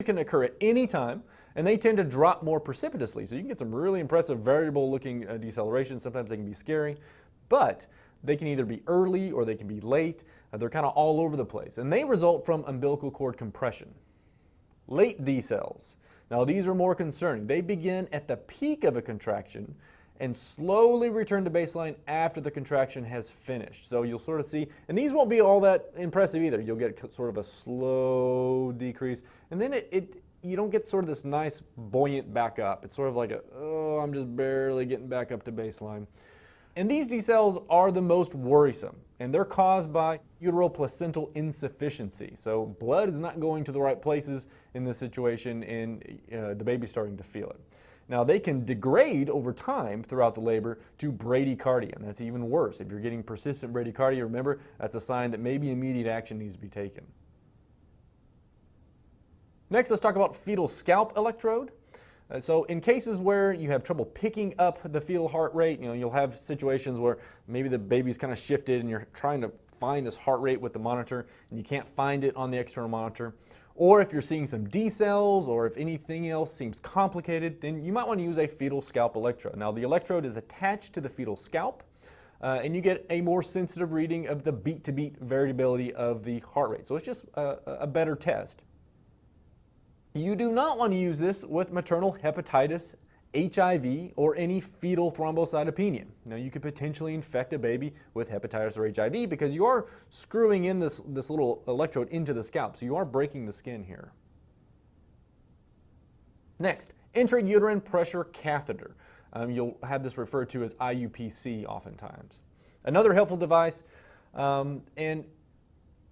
can occur at any time, and they tend to drop more precipitously. So you can get some really impressive variable looking decelerations. Sometimes they can be scary, but they can either be early or they can be late. They're kind of all over the place, and they result from umbilical cord compression. Late decels. Now these are more concerning. They begin at the peak of a contraction and slowly return to baseline after the contraction has finished. So you'll sort of see, and these won't be all that impressive either. You'll get sort of a slow decrease, and then you don't get sort of this nice buoyant back up. It's sort of like oh, I'm just barely getting back up to baseline. And these decels are the most worrisome, and they're caused by uteroplacental insufficiency. So blood is not going to the right places in this situation, and the baby's starting to feel it. Now they can degrade over time throughout the labor to bradycardia, and that's even worse. If you're getting persistent bradycardia, remember, that's a sign that maybe immediate action needs to be taken. Next, let's talk about fetal scalp electrode. So in cases where you have trouble picking up the fetal heart rate, you'll have situations where maybe the baby's kind of shifted and you're trying to find this heart rate with the monitor and you can't find it on the external monitor. Or if you're seeing some decels, or if anything else seems complicated, then you might want to use a fetal scalp electrode. Now the electrode is attached to the fetal scalp, and you get a more sensitive reading of the beat-to-beat variability of the heart rate. So it's just a better test. You do not want to use this with maternal hepatitis, HIV, or any fetal thrombocytopenia. Now you could potentially infect a baby with hepatitis or HIV because you are screwing in this little electrode into the scalp, so you are breaking the skin here. Next, intrauterine pressure catheter. You'll have this referred to as IUPC oftentimes. Another helpful device, and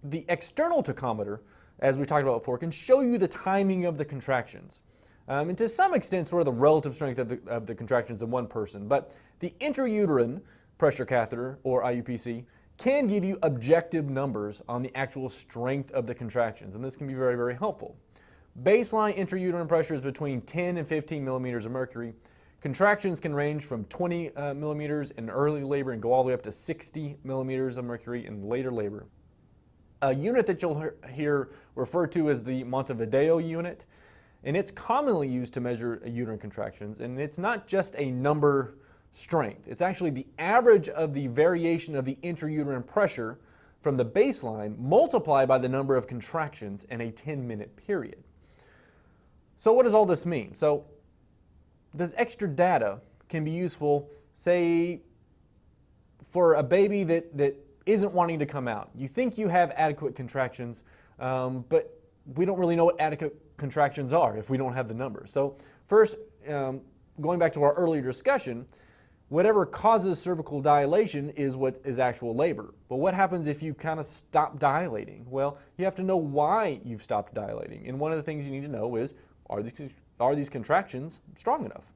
the external tachometer, as we talked about before, can show you the timing of the contractions. And to some extent, sort of the relative strength of the contractions in one person. But the intrauterine pressure catheter, or IUPC, can give you objective numbers on the actual strength of the contractions, and this can be very, very helpful. Baseline intrauterine pressure is between 10 and 15 millimeters of mercury. Contractions can range from 20 millimeters in early labor and go all the way up to 60 millimeters of mercury in later labor. A unit that you'll hear referred to as the Montevideo unit, and it's commonly used to measure uterine contractions, and it's not just a number strength. It's actually the average of the variation of the intrauterine pressure from the baseline multiplied by the number of contractions in a 10-minute period. So what does all this mean? So this extra data can be useful, say, for a baby that isn't wanting to come out. You think you have adequate contractions, but we don't really know what adequate contractions are if we don't have the numbers. So first, going back to our earlier discussion, whatever causes cervical dilation is what is actual labor. But what happens if you kind of stop dilating? Well, you have to know why you've stopped dilating. And one of the things you need to know is, are these contractions strong enough?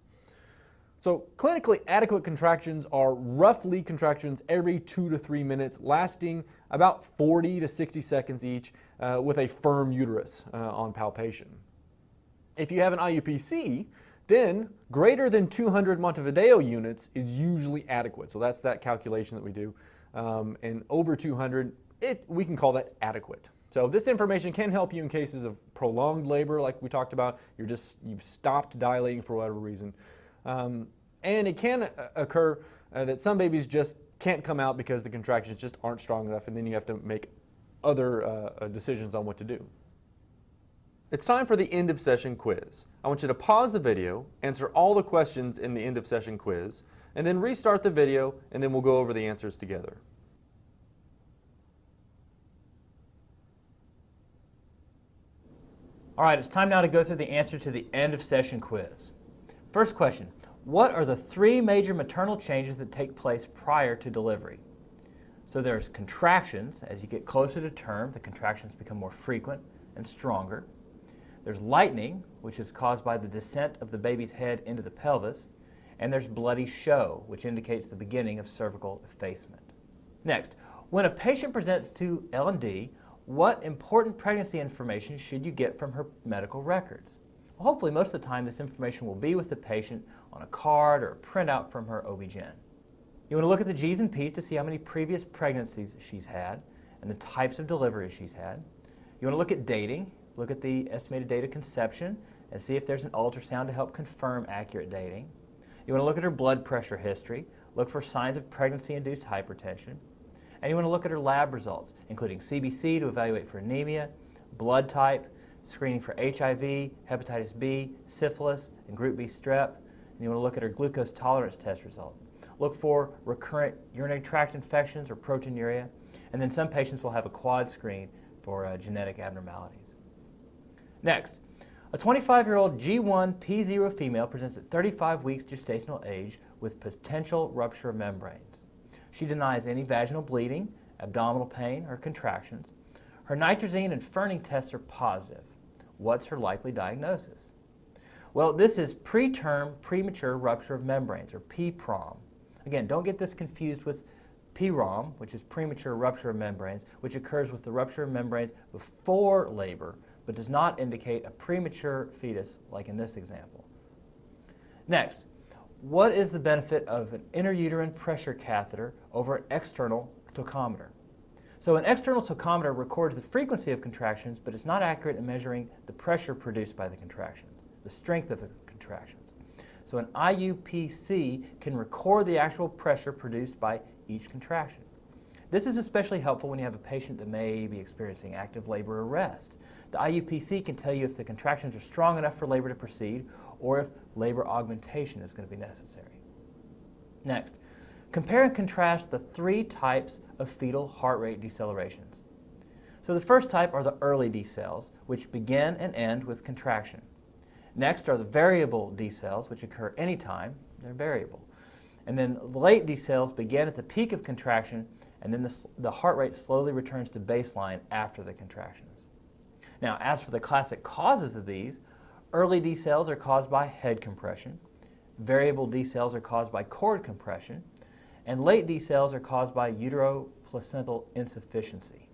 So clinically adequate contractions are roughly contractions every 2 to 3 minutes, lasting about 40 to 60 seconds each, with a firm uterus on palpation. If you have an IUPC, then greater than 200 Montevideo units is usually adequate. So that's that calculation that we do. And over 200, we can call that adequate. So this information can help you in cases of prolonged labor, like we talked about. You've stopped dilating for whatever reason. And it can occur that some babies just can't come out because the contractions just aren't strong enough, and then you have to make other decisions on what to do. It's time for the end of session quiz. I want you to pause the video, answer all the questions in the end of session quiz, and then restart the video, and then we'll go over the answers together. All right, it's time now to go through the answer to the end of session quiz. First question, what are the 3 major maternal changes that take place prior to delivery? So there's contractions. As you get closer to term, the contractions become more frequent and stronger. There's lightening, which is caused by the descent of the baby's head into the pelvis. And there's bloody show, which indicates the beginning of cervical effacement. Next, when a patient presents to L&D, what important pregnancy information should you get from her medical records? Well, hopefully most of the time this information will be with the patient on a card or a printout from her OB-GYN. You want to look at the G's and P's to see how many previous pregnancies she's had and the types of deliveries she's had. You want to look at dating, look at the estimated date of conception and see if there's an ultrasound to help confirm accurate dating. You want to look at her blood pressure history, look for signs of pregnancy-induced hypertension, and you want to look at her lab results, including CBC to evaluate for anemia, blood type, screening for HIV, hepatitis B, syphilis, and group B strep, and you want to look at her glucose tolerance test result. Look for recurrent urinary tract infections or proteinuria, and then some patients will have a quad screen for genetic abnormalities. Next, a 25-year-old G1P0 female presents at 35 weeks gestational age with potential rupture of membranes. She denies any vaginal bleeding, abdominal pain, or contractions. Her nitrazine and Ferning tests are positive. What's her likely diagnosis? Well, this is preterm premature rupture of membranes, or PPROM. Again, don't get this confused with PROM, which is premature rupture of membranes, which occurs with the rupture of membranes before labor, but does not indicate a premature fetus like in this example. Next, what is the benefit of an intrauterine pressure catheter over an external tachometer? So an external tachometer records the frequency of contractions, but it's not accurate in measuring the pressure produced by the contractions, the strength of the contractions. So an IUPC can record the actual pressure produced by each contraction. This is especially helpful when you have a patient that may be experiencing active labor arrest. The IUPC can tell you if the contractions are strong enough for labor to proceed or if labor augmentation is going to be necessary. Next, compare and contrast the three types of fetal heart rate decelerations. So the first type are the early decels, which begin and end with contraction. Next are the variable decels, which occur anytime. They're variable. And then late decels begin at the peak of contraction, and then the heart rate slowly returns to baseline after the contractions. Now, as for the classic causes of these, early decels are caused by head compression, variable decels are caused by cord compression, and late decels are caused by uteroplacental insufficiency.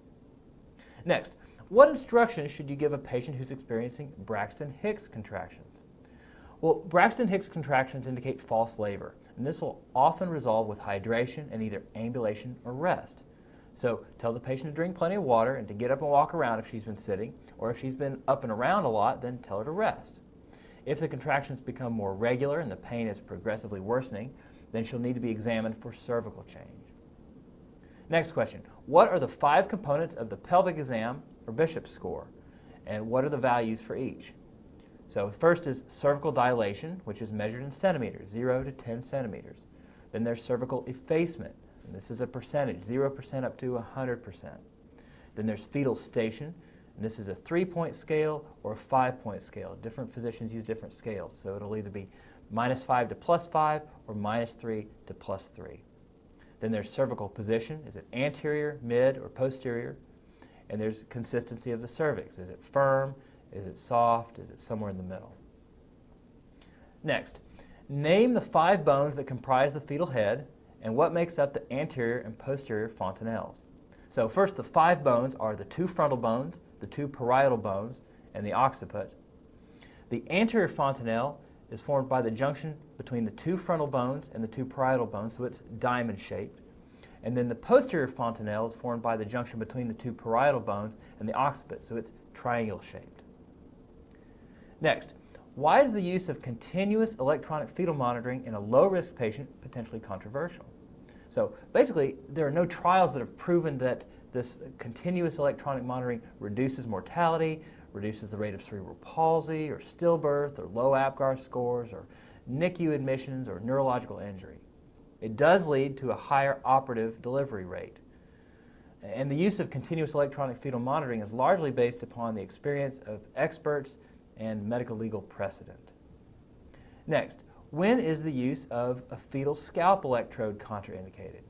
Next, what instructions should you give a patient who's experiencing Braxton Hicks contractions? Well, Braxton Hicks contractions indicate false labor, and this will often resolve with hydration and either ambulation or rest. So tell the patient to drink plenty of water and to get up and walk around if she's been sitting, or if she's been up and around a lot, then tell her to rest. If the contractions become more regular and the pain is progressively worsening, then she'll need to be examined for cervical change. Next question, what are the 5 components of the pelvic exam or Bishop score, and what are the values for each? So first is cervical dilation, which is measured in centimeters, 0 to 10 centimeters. Then there's cervical effacement, and this is a percentage, 0% up to 100%. Then there's fetal station, and this is a 3-point scale or a 5-point scale. Different physicians use different scales, so it'll either be -5 to +5 or -3 to +3. Then there's cervical position. Is it anterior, mid, or posterior? And there's consistency of the cervix. Is it firm? Is it soft? Is it somewhere in the middle? Next, name the 5 bones that comprise the fetal head and what makes up the anterior and posterior fontanelles. So first, the 5 bones are the 2 frontal bones, the 2 parietal bones, and the occiput. The anterior fontanelle is formed by the junction between the 2 frontal bones and the 2 parietal bones, so it's diamond-shaped. And then the posterior fontanelle is formed by the junction between the 2 parietal bones and the occiput, so it's triangle-shaped. Next, why is the use of continuous electronic fetal monitoring in a low-risk patient potentially controversial? So basically, there are no trials that have proven that this continuous electronic monitoring reduces mortality, reduces the rate of cerebral palsy or stillbirth or low APGAR scores or NICU admissions or neurological injury. It does lead to a higher operative delivery rate. And the use of continuous electronic fetal monitoring is largely based upon the experience of experts and medical legal precedent. Next, when is the use of a fetal scalp electrode contraindicated?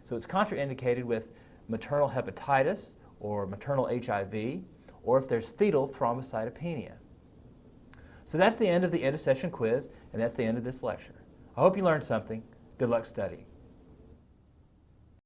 So it's contraindicated with maternal hepatitis or maternal HIV, or if there's fetal thrombocytopenia. So that's the end of the end of session quiz, and that's the end of this lecture. I hope you learned something. Good luck studying.